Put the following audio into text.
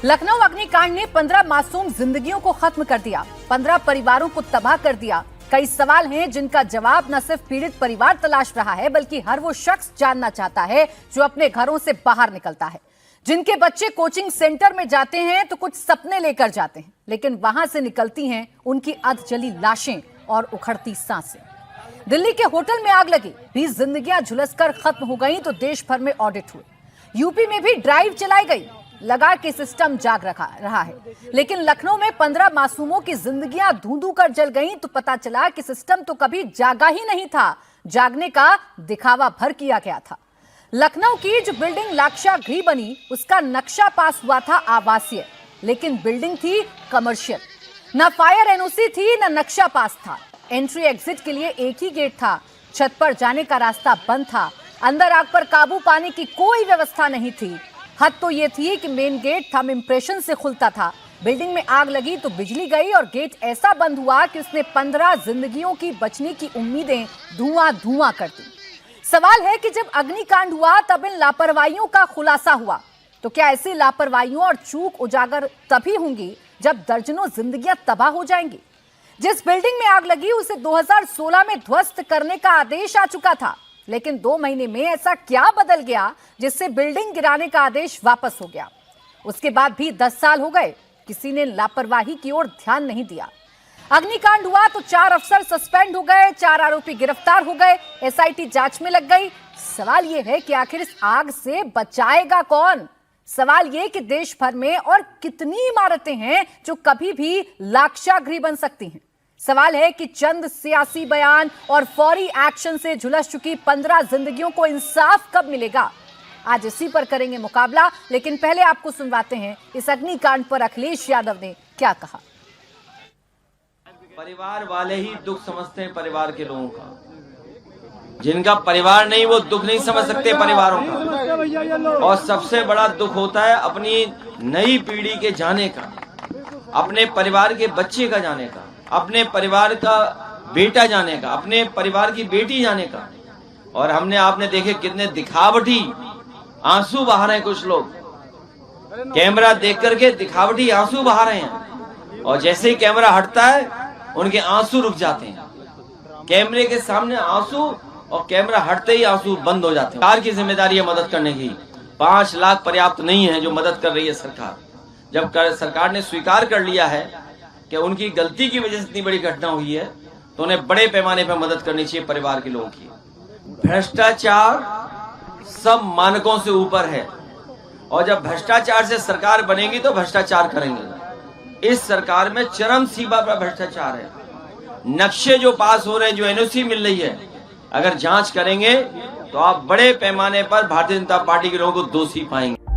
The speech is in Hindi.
लखनऊ अग्निकांड ने 15 मासूम जिंदगियों को खत्म कर दिया, 15 परिवारों को तबाह कर दिया। कई सवाल हैं जिनका जवाब न सिर्फ पीड़ित परिवार तलाश रहा है, बल्कि हर वो शख्स जानना चाहता है जो अपने घरों से बाहर निकलता है। जिनके बच्चे कोचिंग सेंटर में जाते हैं तो कुछ सपने लेकर जाते हैं, लेकिन वहां से निकलती हैं उनकी अधजली लाशें और उखड़ती सांसें। दिल्ली के होटल में आग लगी, 20 जिंदगियां झुलसकर खत्म हो गई तो देश भर में ऑडिट हुए। यूपी में भी ड्राइव चलाई गई, लगा कि सिस्टम जाग रहा है, लेकिन लखनऊ में 15 मासूमों की जिंदगियां धूं-धूं कर जल गईं तो पता चला कि सिस्टम तो कभी जागा ही नहीं था, जागने का दिखावा भर किया गया था। लखनऊ की जो बिल्डिंग लाक्षागृह बनी, उसका नक्शा पास हुआ था आवासीय, लेकिन बिल्डिंग थी कमर्शियल। न फायर एनओसी थी, न नक्शा पास था। एंट्री एग्जिट के लिए एक ही गेट था, छत पर जाने का रास्ता बंद था। अंदर आग पर काबू पाने की कोई व्यवस्था नहीं थी। हद तो ये थी कि मेन गेट थंब इंप्रेशन से खुलता था। बिल्डिंग में आग लगी तो बिजली गई और गेट ऐसा बंद हुआ कि उसने 15 जिंदगियों की बचने की उम्मीदें धुआं कर दी। सवाल है कि जब अग्निकांड हुआ तब इन लापरवाहियों का खुलासा हुआ, तो क्या ऐसी लापरवाहियों और चूक उजागर तभी होंगी जब दर्जनों जिंदगियां तबाह हो जाएंगी। जिस बिल्डिंग में आग लगी उसे 2016 में ध्वस्त करने का आदेश आ चुका था, लेकिन 2 महीने में ऐसा क्या बदल गया जिससे बिल्डिंग गिराने का आदेश वापस हो गया। उसके बाद भी 10 साल हो गए, किसी ने लापरवाही की ओर ध्यान नहीं दिया। अग्निकांड हुआ तो 4 अफसर सस्पेंड हो गए, 4 आरोपी गिरफ्तार हो गए, एसआईटी जांच में लग गई। सवाल यह है कि आखिर इस आग से बचाएगा कौन। सवाल यह कि देश भर में और कितनी इमारतें हैं जो कभी भी लाक्षागृह बन सकती हैं। सवाल है कि चंद सियासी बयान और फौरी एक्शन से झुलस चुकी 15 जिंदगियों को इंसाफ कब मिलेगा। आज इसी पर करेंगे मुकाबला, लेकिन पहले आपको सुनवाते हैं इस अग्निकांड पर अखिलेश यादव ने क्या कहा। परिवार वाले ही दुख समझते हैं परिवार के लोगों का, जिनका परिवार नहीं वो दुख नहीं समझ सकते परिवारों का। और सबसे बड़ा दुख होता है अपनी नई पीढ़ी के जाने का, अपने परिवार के बच्चे का जाने का, अपने परिवार का बेटा जाने का, अपने परिवार की बेटी जाने का। और हमने आपने देखे कितने दिखावटी आंसू बहा रहे हैं कुछ लोग, कैमरा देख करके दिखावटी आंसू बहा रहे हैं, और जैसे ही कैमरा हटता है उनके आंसू रुक जाते हैं। कैमरे के सामने आंसू और कैमरा हटते ही आंसू बंद हो जाते हैं। सरकार की जिम्मेदारी है मदद करने की। 5 लाख पर्याप्त नहीं है जो मदद कर रही है सरकार। जब सरकार ने स्वीकार कर लिया है कि उनकी गलती की वजह से इतनी बड़ी घटना हुई है, तो उन्हें बड़े पैमाने पर मदद करनी चाहिए परिवार के लोगों की। भ्रष्टाचार सब मानकों से ऊपर है, और जब भ्रष्टाचार से सरकार बनेगी तो भ्रष्टाचार करेंगे। इस सरकार में चरम सीमा पर भ्रष्टाचार है। नक्शे जो पास हो रहे हैं, जो एनओसी मिल रही है, अगर जांच करेंगे तो आप बड़े पैमाने पर भारतीय जनता पार्टी के लोगों को दोषी पाएंगे।